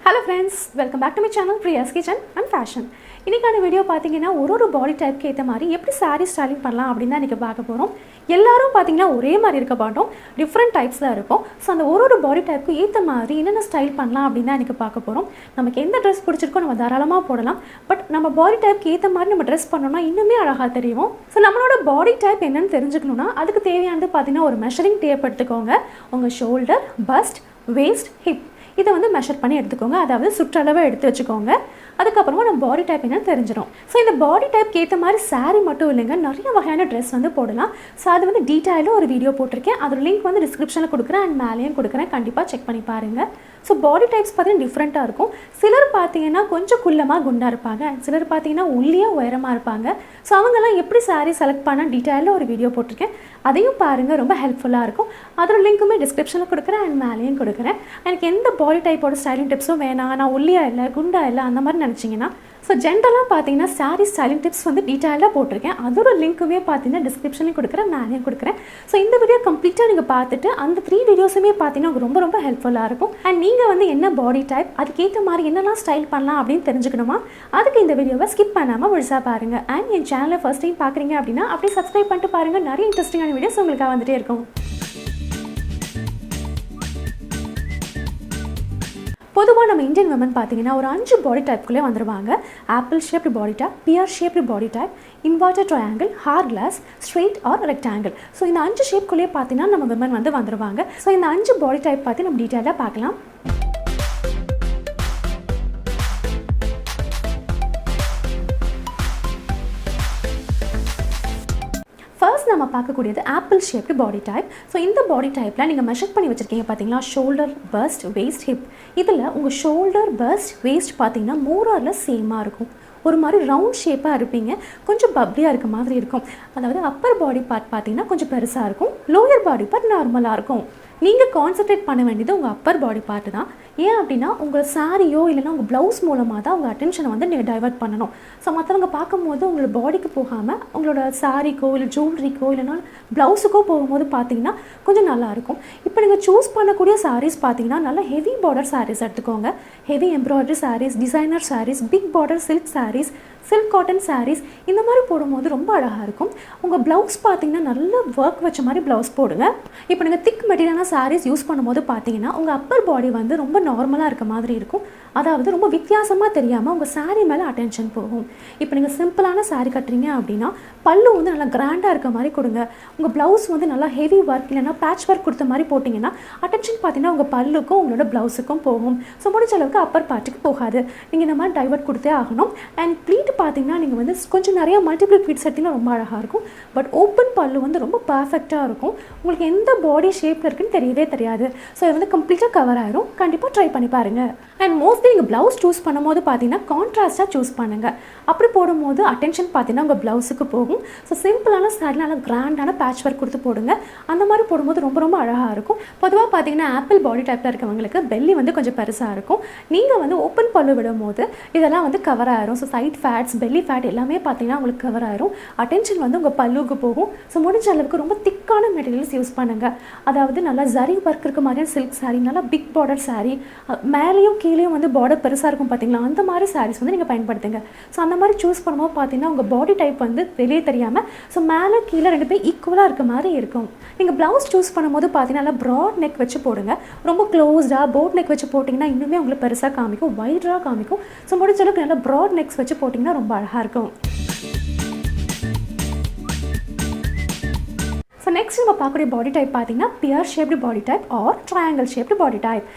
Hello friends, welcome back to my channel Priya's Kitchen and Fashion. இன்னைக்கான video பாத்தீங்கன்னா ஒரு பாடி டைப்க்கு ஏத்த மாதிரி எப்படி saree ஸ்டைலிங் பண்ணலாம் அப்படினா நீங்க பார்க்க போறோம். எல்லாரும் பாத்தீங்கன்னா ஒரே மாதிரி இருக்க மாட்டோம். டிஃபரண்ட் டைப்ஸ்ல இருக்கும். சோ அந்த ஒரு பாடி டைப்க்கு ஏத்த மாதிரி என்னென்ன ஸ்டைல் பண்ணலாம் அப்படினா நீங்க பார்க்க போறோம். நமக்கு எந்த Dress பிடிச்சிருக்கோ நம்ம தாராளமா போடலாம். பட் நம்ம பாடி டைப்க்கு ஏத்த மாதிரி நம்ம Dress பண்ணோம்னா இன்னுமே அழகா தெரியும். சோ நம்மளோட பாடி டைப் என்னன்னு தெரிஞ்சுக்கணும்னா அதுக்கு தேவையானது பாத்தீங்கன்னா ஒரு மெஷரிங் டேப் எடுத்துக்கோங்க. உங்க ஷோல்டர், பஸ்ட், waist, hip இதை வந்து மெஷர் பண்ணி எடுத்துக்கோங்க. அதாவது சுற்றளவை எடுத்து வச்சுக்கோங்க. அதுக்கப்புறமா நம்ம பாடி டைப் என்னன்னு தெரிஞ்சிடும். ஸோ இந்த பாடி டைப்க்கு ஏற்ற மாதிரி saree மட்டும் இல்லைங்க, நிறைய வகையான ட்ரெஸ் வந்து போடலாம். ஸோ அது வந்து டீட்டெயிலாக ஒரு வீடியோ போட்டிருக்கேன். அதோட லிங்க் வந்து டிஸ்கிரிப்ஷனில் கொடுக்குறேன் அண்ட் மேலேயும் கொடுக்குறேன். கண்டிப்பாக செக் பண்ணி பாருங்கள். ஸோ பாடி டைப்ஸ் பார்த்தீங்கன்னா டிஃப்ரெண்ட்டாக இருக்கும். சிலர் பார்த்தீங்கன்னா கொஞ்சம் குள்ளமாக குண்டாக இருப்பாங்க, சிலர் பார்த்தீங்கன்னா ஒல்லியாக உயரமாக இருப்பாங்க. ஸோ அவங்கெல்லாம் எப்படி saree செலக்ட் பண்ண டீட்டெயிலாக ஒரு வீடியோ போட்டிருக்கேன். அதையும் பாருங்கள், ரொம்ப ஹெல்ப்ஃபுல்லாக இருக்கும். அதோட லிங்க்குமே டிஸ்கிரிப்ஷனில் கொடுக்குறேன் அண்ட் மேலேயும் கொடுக்குறேன். எனக்கு எந்த பாடி டைப்போட ஸ்டைலிங் டிப்ஸும் வேணாம், நான் ஒல்லியாக இல்லை குண்டாக இல்லை அந்த மாதிரி நினச்சிங்கன்னா ஸோ ஜென்ரலாக பார்த்தீங்கன்னா saree ஸ்டைலிங் டிப்ஸ் வந்து டீட்டெயிலாக போட்டிருக்கேன். அதோட லிங்க்குமே பார்த்தீங்கன்னா டிஸ்கிரிப்ஷன்லையும் கொடுக்குறேன், மேலேயும் கொடுக்குறேன். ஸோ இந்த வீடியோ கம்ப்ளீட்டாக நீங்கள் பார்த்துட்டு அந்த 3 வீடியோஸுமே பார்த்தீங்கன்னா ரொம்ப ரொம்ப ஹெல்ப்ஃபுல்லாக இருக்கும். அண்ட் நீங்கள் வந்து என்ன பாடி டைப், அதுக்கேற்ற மாதிரி என்னெல்லாம் ஸ்டைல் பண்ணலாம் அப்படின்னு தெரிஞ்சுக்கணுமா, அதுக்கு இந்த வீடியோவை ஸ்கிப் பண்ணாமல் முழுசாக பாருங்கள். அண்ட் என் சேனலை ஃபர்ஸ்ட் டைம் பார்க்குறீங்க அப்படின்னா அப்படியே சப்ஸ்கிரைப் பண்ணிட்டு பாருங்கள். நிறைய இன்ட்ரெஸ்டிங்கான வீடியோஸ் உங்களுக்காக வந்துட்டே இருக்கும். பொதுவாக நம்ம இந்தியன் விமன் பார்த்தீங்கன்னா ஒரு 5 பாடி டைப்குள்ளே வந்துடுவாங்க. Apple shaped body type, pear shaped body type, inverted triangle, hourglass, straight or rectangle. So இந்த 5 ஷேப்குள்ளே பார்த்தீங்கன்னா நம்ம விமன் வந்து வந்துடுவாங்க. ஸோ இந்த 5 பாடி டைப் பார்த்து நம்ம டீட்டெயிலாக பார்க்கலாம். ஃபர்ஸ்ட் நம்ம பார்க்கக்கூடியது apple shaped body type. So இந்த பாடி டைப்பில் நீங்கள் மெஷர் பண்ணி வச்சுருக்கீங்க பார்த்தீங்களா, ஷோல்டர், பஸ்ட், வேஸ்ட், ஹிப். இதில் உங்கள் ஷோல்டர், பஸ்ட், வேஸ்ட் பார்த்தீங்கன்னா மோராரில் சேமாக இருக்கும். ஒரு மாதிரி ரவுண்ட் ஷேப்பாக இருப்பீங்க, கொஞ்சம் பப்ளியாக இருக்க மாதிரி இருக்கும். அதாவது அப்பர் பாடி பார்ட் பார்த்தீங்கன்னா கொஞ்சம் பெருசாக இருக்கும், லோயர் பாடி பார்ட் நார்மலாக இருக்கும். நீங்கள் கான்சன்ட்ரேட் பண்ண வேண்டியது உங்கள் அப்பர் பாடி பார்ட்டு தான். ஏன் அப்படின்னா உங்கள் சாரியோ இல்லைனா உங்கள் ப்ளவுஸ் மூலமாக தான் உங்கள் அட்டென்ஷனை வந்து நீங்கள் டைவர்ட் பண்ணணும். ஸோ மற்றவங்க பார்க்கும்போது உங்களோட பாடிக்கு போகாமல் உங்களோட சாரிக்கோ இல்லை ஜுவல்லரிக்கோ இல்லைனா ப்ளவுஸுக்கோ போகும்போது பார்த்தீங்கன்னா கொஞ்சம் நல்லாயிருக்கும். இப்போ நீங்கள் சூஸ் பண்ணக்கூடிய சாரீஸ் பார்த்தீங்கன்னா நல்லா ஹெவி பார்டர் சாரீஸ் எடுத்துக்கோங்க. Heavy embroidery saris, designer saris, big border silk saris, silk cotton saris இந்த மாதிரி போடும்போது ரொம்ப அழகாக இருக்கும். உங்கள் ப்ளவுஸ் பார்த்தீங்கன்னா நல்ல ஒர்க் வச்ச மாதிரி ப்ளவுஸ் போடுங்க. இப்போ நீங்கள் திக் மெட்டீரியலான சாரீஸ் யூஸ் பண்ணும்போது பார்த்தீங்கன்னா உங்கள் அப்பர் பாடி வந்து ரொம்ப நார்மலாக இருக்க மாதிரி இருக்கும். அதாவது ரொம்ப வித்தியாசமாக தெரியாமல் உங்கள் சாரீ மேலே அட்டென்ஷன் போகும். இப்போ நீங்கள் சிம்பிளான சாரீ கட்டுறீங்க அப்படின்னா பல்லு வந்து நல்லா கிராண்டாக இருக்க மாதிரி கொடுங்க. உங்கள் ப்ளவுஸ் வந்து நல்லா ஹெவி ஒர்க் இல்லைனா பேட்ச் ஒர்க் கொடுத்த மாதிரி போட்டிங்கன்னா அட்டென்ஷன் பார்த்தீங்கன்னா உங்கள் பல்லுக்கும் உங்களோட ப்ளவுஸுக்கும் போகும். ஸோ முடிஞ்ச அளவுக்கு அப்பர் பார்ட்டுக்கு போகாது. நீங்கள் இந்த மாதிரி டைவர்ட் கொடுத்தே ஆகணும். அண்ட் ப்ளீட் பார்த்தீங்கன்னா நீங்கள் வந்து கொஞ்சம் நிறைய மல்டிபிள் ப்ளீட்ஸ் எடுத்திங்கன்னா ரொம்ப அழகாக இருக்கும். பட் ஓப்பன் பல்லு வந்து ரொம்ப பர்ஃபெக்டாக இருக்கும். உங்களுக்கு எந்த பாடி ஷேப்பில் இருக்குன்னு தெரியவே தெரியாது. ஸோ இது வந்து கம்ப்ளீட்டாக கவர் ஆயிரும். கண்டிப்பாக ட்ரை பண்ணி பாருங்கள். அண்ட் மோஸ்ட்லி நீங்கள் ப்ளவுஸ் சூஸ் பண்ணும்போது பார்த்தீங்கன்னா கான்ட்ராஸ்ட்டாக சூஸ் பண்ணுங்கள். அப்படி போடும்போது அட்டென்ஷன் பார்த்தீங்கன்னா உங்கள் ப்ளவுஸுக்கு போகும். ஸோ சிம்பிளான சாரி நல்லா கிராண்டான பேட்ச் ஒர்க் கொடுத்து போடுங்க. அந்த மாதிரி போடும்போது ரொம்ப ரொம்ப அழகாக இருக்கும். பொதுவாக பார்த்தீங்கன்னா ஆப்பிள் பாடி டைப்பில் இருக்கவங்களுக்கு பெல்லி வந்து கொஞ்சம் பெருசாக இருக்கும். நீங்கள் வந்து ஓப்பன் பல்லு விடும்போது இதெல்லாம் வந்து கவர் ஆயிரும். So side fats, belly fat எல்லாமே பார்த்தீங்கன்னா உங்களுக்கு கவர் ஆயிரும். அட்டென்ஷன் வந்து உங்கள் பல்லுக்கு போகும். ஸோ முடிஞ்ச அளவுக்கு ரொம்ப திக்கான மெட்டீரியல்ஸ் யூஸ் பண்ணுங்கள். அதாவது நல்லா ஜரி ஒர்க் இருக்க மாதிரியான சில்க் சாரீ, நல்லா பிக் பார்டர் சாரீ, மேலேயும் கீழேயும் வந்து பார்டர் பெருசாக இருக்கும் பார்த்தீங்களா, அந்த மாதிரி சாரீஸ் வந்து நீங்கள் பயன்படுத்துங்க. ஸோ அந்த மாதிரி சூஸ் பண்ணும்போது பார்த்தீங்கன்னா உங்கள் பாடி டைப் வந்து வெளியே தெரியாமல் ஸோ மேலே கீழே 2 பேர் ஈக்குவலாக இருக்க மாதிரி இருக்கும். நீங்கள் ப்ளவுஸ் சூஸ் பண்ணும்போது பார்த்தீங்கன்னா நல்லா ப்ராட் நெக் வச்சு போடுங்க. ரொம்ப க்ளோஸ்டாக போட் நெக் வச்சு போட்டிங்கன்னா இன்னுமே உங்களுக்கு பெருசாக காமிக்கும், வைடராக காமிக்கும். ஸோ முடிஞ்ச அளவுக்கு நல்லா ப்ராட் நெக்ஸ் வச்சு போட்டிங்கன்னா ரொம்ப அழகாக இருக்கும். ஸோ நெக்ஸ்ட் நம்ம பார்க்கக்கூடிய பாடி டைப் பார்த்தீங்கன்னா pear shaped body type or triangle shaped body type.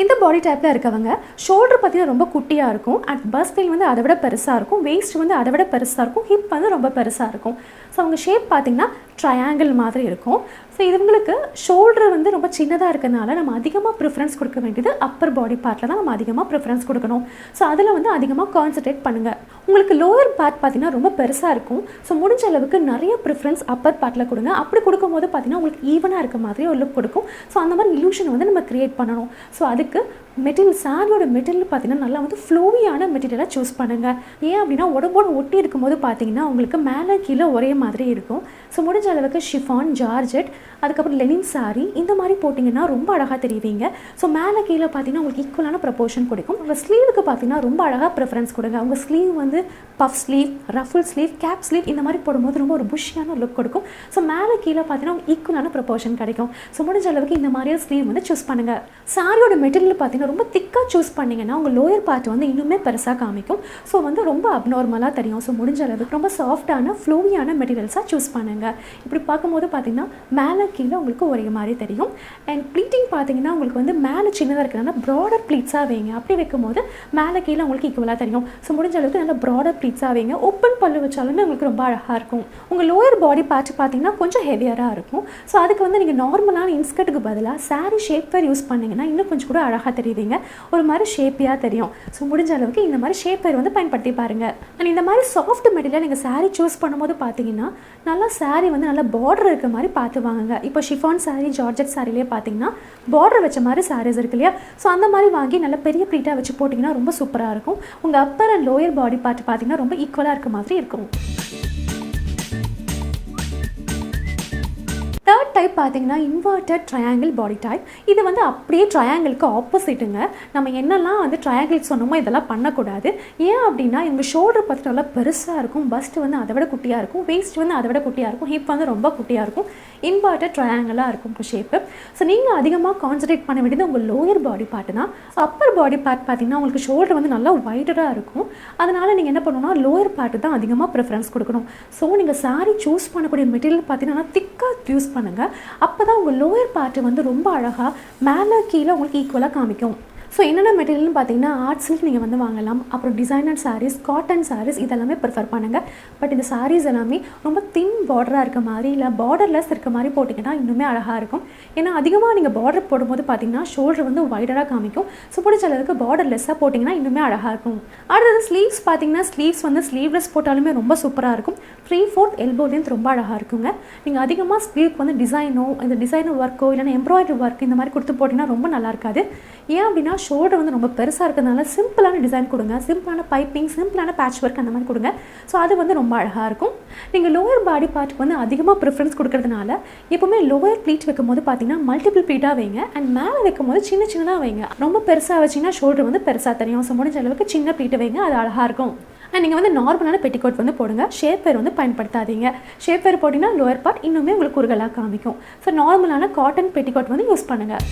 இந்த பாடி டைப்பில் இருக்கவங்க ஷோல்டர் பார்த்தீங்கன்னா ரொம்ப குட்டியாக இருக்கும். அண்ட் பஸ்ட் லைன் வந்து அதை விட பெருசாக இருக்கும். வேஸ்ட் வந்து அதை விட பெருசாக இருக்கும். ஹிப் வந்து ரொம்ப பெருசாக இருக்கும். ஸோ அவங்க ஷேப் பார்த்திங்கன்னா ட்ரையாங்கிள் மாதிரி இருக்கும். ஸோ இவங்களுக்கு ஷோல்டர் வந்து ரொம்ப சின்னதாக இருக்கிறதுனால நம்ம அதிகமாக ப்ரிஃபரன்ஸ் கொடுக்க வேண்டியது அப்பர் பாடி பார்ட்டில் தான் நம்ம அதிகமாக ப்ரிஃபரன்ஸ் கொடுக்கணும். ஸோ அதில் வந்து அதிகமாக கான்சன்ட்ரேட் பண்ணுங்கள். உங்களுக்கு லோயர் பார்ட் பார்த்திங்கன்னா ரொம்ப பெருசாக இருக்கும். ஸோ முடிஞ்ச அளவுக்கு நிறைய ப்ரிஃபரன்ஸ் அப்பர் பார்ட்டில் கொடுங்க. அப்படி கொடுக்கும்போது பார்த்திங்கன்னா உங்களுக்கு ஈவனாக இருக்க மாதிரி ஒரு லுக் கொடுக்கும். ஸோ அந்த மாதிரி இல்யூஷன் வந்து நம்ம க்ரியேட் பண்ணணும். ஸோ அதுக்கு மெட்டீரியல் சாரியோட மெட்டீரியல் பார்த்தீங்கன்னா நல்லா வந்து ஃப்ளோவியான மெட்டீரியலாக சூஸ் பண்ணுங்கள். ஏன் அப்படின்னா உடம்போடு ஒட்டி இருக்கும்போது பார்த்தீங்கன்னா உங்களுக்கு மேலே கீழே ஒரே மாதிரி இருக்கும். ஸோ முடிஞ்ச அளவுக்கு ஷிஃபான், ஜார்ஜெட், அதுக்கப்புறம் லெனின் சாரி இந்த மாதிரி போட்டிங்கன்னா ரொம்ப அழகாக தெரிவிங்க. ஸோ மேலே கீழே பார்த்தீங்கன்னா உங்களுக்கு ஈக்குவலான ப்ரொபோர்ஷன் கொடுக்கும். உங்கள் ஸ்லீவுக்கு பார்த்தீங்கன்னா ரொம்ப அழகாக ப்ரிஃபரன்ஸ் கொடுங்க. உங்கள் ஸ்லீவ் வந்து puff sleeve, ruffle sleeve, cap sleeve இந்த மாதிரி போடும்போது ரொம்ப ஒரு புஷ்ஷியான லுக் கொடுக்கும். ஸோ மேலே கீழே பார்த்தீங்கன்னா ஈக்குவலான ப்ரொபோர்ஷன் கிடைக்கும். ஸோ முடிஞ்ச அளவுக்கு இந்த மாதிரியான ஸ்லீவ் வந்து சூஸ் பண்ணுங்கள். சாரியோட மெட்டீரியல் பார்த்தீங்கன்னா ரொம்ப திக்காக சூஸ் பண்ணிங்கன்னா உங்கள் லோயர் பார்ட் வந்து இன்னுமே பெருசாக காமிக்கும். ஸோ வந்து ரொம்ப அப்நார்மலாக தெரியும். ஸோ முடிஞ்ச அளவுக்கு ரொம்ப சாஃப்டான ஃப்ளோவியான மெட்டீரியல்ஸாக சூஸ் பண்ணுங்கள். இப்படி பார்க்கும்போது பார்த்தீங்கன்னா மேலே கீழே உங்களுக்கு ஒரே மாதிரி தெரியும். அண்ட் ப்ளீட்டிங் பார்த்தீங்கன்னா உங்களுக்கு வந்து மேலே சின்னதாக இருக்கிறதுனால ப்ராடர் ப்ளீட்ஸாக வைங்க. அப்படி வைக்கும்போது மேலே கீழே உங்களுக்கு ஈக்குவலாக தெரியும். ஸோ முடிஞ்ச அளவுக்கு நல்லா ப்ராடர் ப்ளீட்ஸாக வைங்க. ஓப்பன் பல்லு வச்சாலுமே உங்களுக்கு ரொம்ப அழகாக இருக்கும். உங்கள் லோயர் பாடி பார்ட் பார்த்தீங்கன்னா கொஞ்சம் ஹெவியராக இருக்கும். ஸோ அதுக்கு வந்து நீங்கள் நார்மலான இன்ஸ்கர்ட்டுக்கு பதிலாக சாரீ ஷேப்பர் யூஸ் பண்ணிங்கன்னா இன்னும் கொஞ்சம் கூட அழகாக தெரியுவீங்க. ஒரு மாதிரி ஷேப்பியாக தெரியும். ஸோ முடிஞ்ச அளவுக்கு இந்த மாதிரி ஷேப்பர் வந்து பயன்படுத்தி பாருங்கள். அண்ட் இந்த மாதிரி சாஃப்ட் மெட்டீரியல் நீங்கள் சாரீ சூஸ் பண்ணும்போது பார்த்தீங்கன்னா நல்லா சாரீ வந்து நல்லா பார்டர் இருக்க மாதிரி பார்த்து வாங்குங்க. இப்போ ஷிஃபான் சாரீ, ஜார்ஜெட் சாரிலே பார்த்தீங்கன்னா பார்டர் வச்ச மாதிரி சாரீஸ் இருக்கு இல்லையா? ஸோ அந்த மாதிரி வாங்கி நல்ல பெரிய ப்ளீட்டாக வச்சு போட்டிங்கன்னா ரொம்ப சூப்பராக இருக்கும். உங்கள் upper and lower body part பார்த்தீங்கன்னா ரொம்ப ஈக்குவலாக இருக்க மாதிரி இருக்கும். தேர்ட் டைப் பார்த்தீங்கன்னா இன்வெர்ட்டட் ட்ரையாங்கிள் பாடி டைப். இது வந்து அப்படியே ட்ரையாங்கிளுக்கு ஆப்போசிட்டுங்க. நம்ம என்னெல்லாம் வந்து ட்ரையாங்கிள் சொன்னோமோ இதெல்லாம் பண்ணக்கூடாது. ஏன் அப்படின்னா எங்கள் ஷோல்டர் பார்த்து நல்லா பெருசாக இருக்கும், பஸ்ட் வந்து அதை விட குட்டியாக இருக்கும், வேஸ்ட் வந்து அதை விட குட்டியாக இருக்கும், ஹிப் வந்து ரொம்ப குட்டியாக இருக்கும். இன்வெர்ட்டட் ட்ரையாங்கிளாக இருக்கும் ஷேப்பு. ஸோ நீங்கள் அதிகமாக கான்சன்ட்ரேட் பண்ண வேண்டியது உங்கள் லோயர் பாடி பார்ட்டு தான். ஸோ அப்பர் பாடி பார்ட் பார்த்தீங்கன்னா உங்களுக்கு ஷோல்டர் வந்து நல்லா வைடராக இருக்கும். அதனால் நீங்கள் என்ன பண்ணணும்னா லோயர் பார்ட்டு தான் அதிகமாக ப்ரிஃபரன்ஸ் கொடுக்கணும். ஸோ நீங்கள் சாரீ சூஸ் பண்ணக்கூடிய மெட்டீரியல் பார்த்தீங்கன்னா திக்காக யூஸ் பண்ணுங்க. அப்பதான் உங்க லோயர் பார்ட் வந்து ரொம்ப அழகா மேலே கீழே உங்களுக்கு ஈக்குவலா காமிக்கும். ஸோ என்னென்ன மெட்டீரியல்னு பார்த்தீங்கன்னா ஆர்ட் சில்க் நீங்கள் வந்து வாங்கலாம். அப்புறம் டிசைனர் சாரீஸ், காட்டன் சாரீஸ் இதெல்லாமே ப்ரிஃபர் பண்ணுங்கள். பட் இந்த சாரீஸ் எல்லாமே ரொம்ப தின் பார்டராக இருக்க மாதிரி இல்லை பார்டர்லெஸ் இருக்க மாதிரி போட்டிங்கன்னா இன்னுமே அழகாக இருக்கும். ஏன்னா அதிகமாக நீங்கள் பார்டர் போடும்போது பார்த்தீங்கன்னா ஷோல்டர் வந்து வைடராக காமிக்கும். ஸோ பிடிச்ச அளவுக்கு பார்டர்லெஸ்ஸாக போட்டிங்கன்னா இன்னுமே அழகாக இருக்கும். அடுத்தது ஸ்லீவ்ஸ் பார்த்தீங்கன்னா ஸ்லீவ்ஸ் வந்து ஸ்லீவ்லெஸ் போட்டாலுமே ரொம்ப சூப்பராக இருக்கும். 3/4 எல்போ லென்த் ரொம்ப அழகாக இருக்குங்க. நீங்கள் அதிகமாக ஸ்லீவ்க்கு வந்து டிசைனோ இந்த டிசைனர் ஒர்க்கோ இல்லைன்னா எம்ப்ராய்டரி ஒர்க் இந்த மாதிரி கொடுத்து போட்டிங்கன்னா ரொம்ப நல்லா இருக்காது. ஏன் அப்படின்னா ஷோல்டர் வந்து ரொம்ப பெருசாக இருக்கிறதுனால சிம்பிளான டிசைன் கொடுங்க, சிம்பிளான பைப்பிங், சிம்பிளான பேட்ச் ஒர்க் அந்த மாதிரி கொடுங்க. ஸோ அது வந்து ரொம்ப அழகாக இருக்கும். நீங்கள் லோயர் பாடி பார்ட்டுக்கு வந்து அதிகமாக ப்ரிஃபரன்ஸ் கொடுக்கறதுனால எப்போவுமே லோயர் ப்ளீட் வைக்கும் போது பார்த்தீங்கன்னா மல்டிபிள் ப்ளீட்டாக வைங்க. அண்ட் மேலே வைக்கும் போது சின்ன சின்னதாக வைங்க. ரொம்ப பெருசாக வச்சிங்கன்னா ஷோல்டர் வந்து பெருசாக தெரியும். ஸோ முடிஞ்ச அளவுக்கு சின்ன ப்ளீட்டை வைங்க, அது அழகாக இருக்கும். அண்ட் நீங்கள் வந்து நார்மலான பெட்டிகோட் வந்து போடுங்க. ஷேப்பர் வந்து பயன்படுத்தாதீங்க. ஷேப்பர் போட்டிங்கன்னா லோயர் பார்ட் இன்னுமே உங்களுக்கு குறுகலாக காமிக்கும். ஸோ நார்மலான காட்டன் பெட்டிகோட் வந்து யூஸ் பண்ணுங்கள்.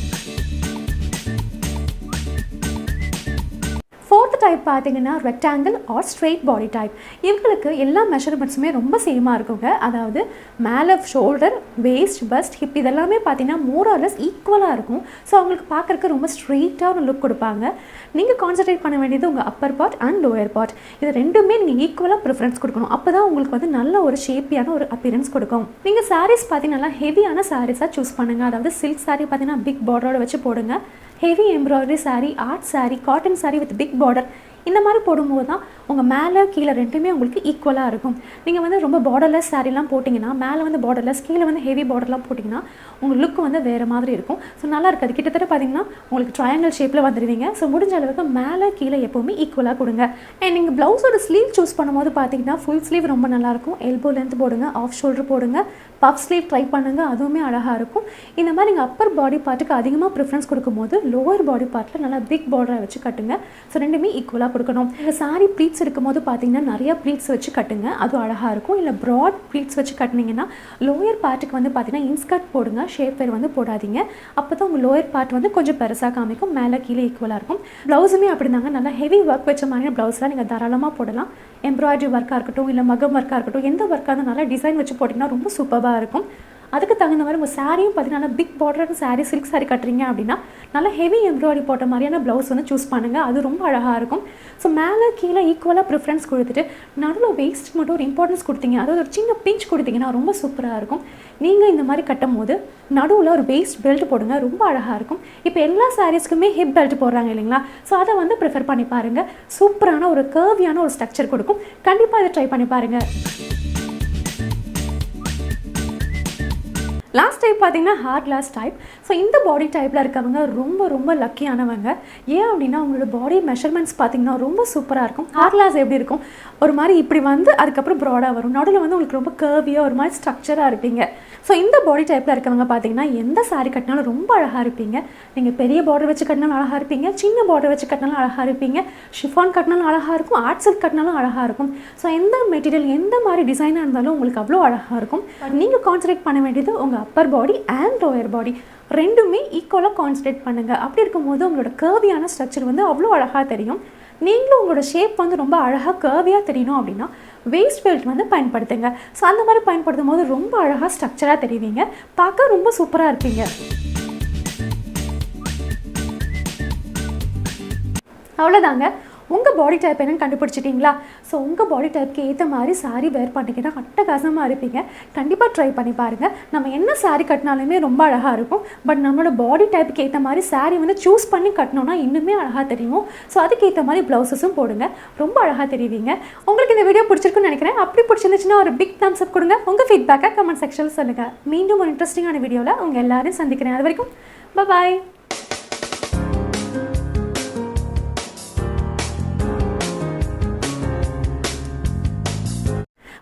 ஃபோர்த் டைப் பார்த்தீங்கன்னா rectangle or straight body type. இவங்களுக்கு எல்லா மெஷர்மெண்ட்ஸுமே ரொம்ப சேமாக இருக்குங்க. அதாவது மேலே ஷோல்டர், வேஸ்ட், பஸ்ட், ஹிப் இதெல்லாமே பார்த்தீங்கன்னா மோர் ஆர் லெஸ் ஈக்குவலாக இருக்கும். ஸோ அவங்களுக்கு பார்க்குறக்கு ரொம்ப ஸ்ட்ரெயிட்டாக ஒரு லுக் கொடுப்பாங்க. நீங்கள் கான்சன்ட்ரேட் பண்ண வேண்டியது உங்கள் Appar part and lower part இது ரெண்டுமே நீங்கள் ஈக்குவலாக ப்ரிஃபரன்ஸ் கொடுக்கணும். அப்போ தான் உங்களுக்கு வந்து நல்ல ஒரு ஷேப்பியான ஒரு அப்பியரன்ஸ் கொடுக்கும். நீங்கள் சாரீஸ் பார்த்தீங்கன்னா ஹெவியான சாரீஸாக சூஸ் பண்ணுங்கள். அதாவது சில்க் சாரீ பார்த்தீங்கன்னா பிக் பார்டரோட வச்சு போடுங்க. Heavy embroidery sari, art sari, cotton sari with big border இந்த மாதிரி போடும்போது தான் உங்கள் மேலே கீழே ரெண்டுமே உங்களுக்கு ஈக்குவலாக இருக்கும். நீங்கள் வந்து ரொம்ப பார்டர்லெஸ் சாரீலாம் போட்டிங்கன்னா மேலே வந்து பார்டர்லெஸ், கீழே வந்து ஹெவி பார்டர்லாம் போட்டிங்கன்னா உங்கள் லுக் வந்து வேறு மாதிரி இருக்கும். ஸோ நல்லா இருக்காது. கிட்டத்தட்ட பார்த்தீங்கன்னா உங்களுக்கு ட்ரையாங்கிள் ஷேப்பில் வந்துடுவீங்க. ஸோ முடிஞ்ச அளவுக்கு மேலே கீழே எப்போவுமே ஈக்குவலாக கொடுங்க. அண்ட் நீங்கள் ப்ளவுஸோட ஸ்லீவ் சூஸ் பண்ணும்போது பார்த்தீங்கன்னா ஃபுல் ஸ்லீவ் ரொம்ப நல்லாயிருக்கும். எல்போ லென்த் போடுங்க, ஆஃப் ஷோல்டர் போடுங்க, பஃப் ஸ்லீவ் ட்ரை பண்ணுங்கள், அதுவுமே அழகாக இருக்கும். இந்த மாதிரி நீங்கள் அப்பர் பாடி பார்ட்டுக்கு அதிகமாக ப்ரிஃபரன்ஸ் கொடுக்கும்போது லோவர் பாடி பார்ட்டில் நல்லா பிக் பார்டரை வச்சு கட்டுங்க. ஸோ ரெண்டுமே ஈக்குவலாக கொடுக்கணும். நீங்கள் சாரீ ப்ளீட்ஸ் இருக்கும்போது பார்த்தீங்கன்னா நிறைய ப்ளீட்ஸ் வச்சு கட்டுங்க, அதுவும் அழகாக இருக்கும். இல்லை ப்ராட் ப்ளீட்ஸ் வச்சு கட்டினீங்கன்னா லோயர் பார்ட்டுக்கு வந்து பார்த்தீங்கன்னா இன்ஸ்கர்ட் போடுங்க, ஷேப்பர் வந்து போடாதீங்க. அப்போ தான் உங்கள் லோயர் பார்ட் வந்து கொஞ்சம் பெருசாக காமிக்கும், மேலே கீழே ஈக்குவலாக இருக்கும். ப்ளவுஸுமே அப்படி தாங்க, நல்லா ஹெவி ஒர்க் வச்ச மாதிரியான ப்ளவுஸ்லாம் நீங்கள் தாராளமாக போடலாம். எம்ப்ராய்டரி ஒர்க்காக இருக்கட்டும் இல்லை மகம் ஒர்க்காக இருக்கட்டும், எந்த ஒர்க்காக இருந்தாலும் நல்லா டிசைன் வச்சு போட்டிங்கன்னா ரொம்ப சூப்பராக இருக்கும். அதுக்கு தகுந்த மாதிரி உங்கள் சாரியும் பார்த்தீங்கன்னா big border sari, silk sari கட்டுறீங்க அப்படின்னா நல்லா ஹெவி எம்ப்ராய்டரி போட்ட மாதிரியான ப்ளவுஸ் வந்து சூஸ் பண்ணுங்கள், அது ரொம்ப அழகாக இருக்கும். ஸோ மேலே கீழே ஈக்குவலாக ப்ரிஃபரன்ஸ் கொடுத்துட்டு நடுவில் வேஸ்ட் மட்டும் ஒரு இம்பார்ட்டன்ஸ் கொடுத்தீங்க, அதாவது ஒரு சின்ன பிஞ்ச் கொடுத்தீங்கன்னா ரொம்ப சூப்பராக இருக்கும். நீங்கள் இந்த மாதிரி கட்டும் போது நடுவில் ஒரு வேஸ்ட் பெல்ட் போடுங்க, ரொம்ப அழகாக இருக்கும். இப்போ எல்லா சாரீஸ்க்குமே ஹிப் பெல்ட் போடுறாங்க இல்லைங்களா? ஸோ அதை வந்து ப்ரிஃபர் பண்ணி பாருங்கள். சூப்பரான ஒரு கர்வியான ஒரு ஸ்ட்ரக்சர் கொடுக்கும். கண்டிப்பாக இதை ட்ரை பண்ணி பாருங்கள். லாஸ்ட் டைப் பார்த்தீங்கன்னா hourglass டைப். ஸோ இந்த பாடி டைப்பில் இருக்கவங்க ரொம்ப ரொம்ப லக்கியானவங்க. ஏன் அப்படின்னா உங்களோட பாடி மெஷர்மெண்ட்ஸ் பார்த்தீங்கன்னா ரொம்ப சூப்பராக இருக்கும். hourglass எப்படி இருக்கும், ஒரு மாதிரி இப்படி வந்து அதுக்கப்புறம் ப்ராடாக வரும், நடுவில் வந்து உங்களுக்கு ரொம்ப கர்வியாக ஒரு மாதிரி ஸ்ட்ரக்சராக இருப்பீங்க. ஸோ இந்த பாடி டைப்பில் இருக்கவங்க பார்த்தீங்கன்னா எந்த சாரீ கட்டினாலும் ரொம்ப அழகாக இருப்பீங்க. நீங்கள் பெரிய பார்டர் வச்சு கட்டினாலும் அழகாக இருப்பீங்க, சின்ன பார்டர் வச்சு கட்டினாலும் அழகாக இருப்பீங்க, ஷிஃபான் கட்டினாலும் அழகாக இருக்கும், ஆர்ட் சில்க் கட்டினாலும் அழகாக இருக்கும். ஸோ எந்த மெட்டீரியல் எந்த மாதிரி டிசைனாக இருந்தாலும் உங்களுக்கு அவ்வளோ அழகாக இருக்கும். பட் நீங்கள் கான்சன்ட்ரேட் பண்ண வேண்டியது உங்கள் upper body and lower body ரெண்டுமே ஈக்குவலாக கான்சன்ட்ரேட் பண்ணுங்கள். அப்படி இருக்கும்போது உங்களோட கர்வியான ஸ்ட்ரக்சர் வந்து அவ்வளோ அழகாக தெரியும். நீங்களும் உங்களோட ஷேப் வந்து ரொம்ப அழகாக கர்வியாக தெரியணும் அப்படின்னா வேஸ்ட் பெல்ட் வந்து பயன்படுத்துங்க. ஸோ அந்த மாதிரி பயன்படுத்தும் போது ரொம்ப அழகாக ஸ்ட்ரக்சராக தெரிவிங்க, பார்க்க ரொம்ப சூப்பராக இருப்பீங்க. அவ்வளோதாங்க. உங்கள் பாடி டைப் என்னன்னு கண்டுபிடிச்சிட்டிங்களா? ஸோ உங்கள் பாடி டைப்புக்கு ஏற்ற மாதிரி சாரீ வேர் பண்ணிக்கிட்டால் அட்டகாசமாக இருப்பீங்க. கண்டிப்பாக ட்ரை பண்ணி பாருங்கள். நம்ம என்ன சாரீ கட்டினாலுமே ரொம்ப அழகாக இருக்கும். பட் நம்மளோட பாடி டைப்புக்கு ஏற்ற மாதிரி சாரீ வந்து சூஸ் பண்ணி கட்டினோன்னா இன்னுமே அழகாக தெரியும். ஸோ அதுக்கேற்ற மாதிரி ப்ளவுஸஸும் போடுங்க, ரொம்ப அழகாக தெரிவிங்க. உங்களுக்கு இந்த வீடியோ பிடிச்சிருக்குன்னு நினைக்கிறேன். அப்படி பிடிச்சிருந்துச்சுன்னா ஒரு பிக் தம்ஸ் அப் கொடுங்க. உங்கள் ஃபீட்பேக்கை கமெண்ட் செக்ஷனில் சொல்லுங்கள். மீண்டும் ஒரு இன்ட்ரெஸ்டிங்கான வீடியோவில் உங்கள் எல்லாரையும் சந்திக்கிறேன். அது வரைக்கும் பாய்.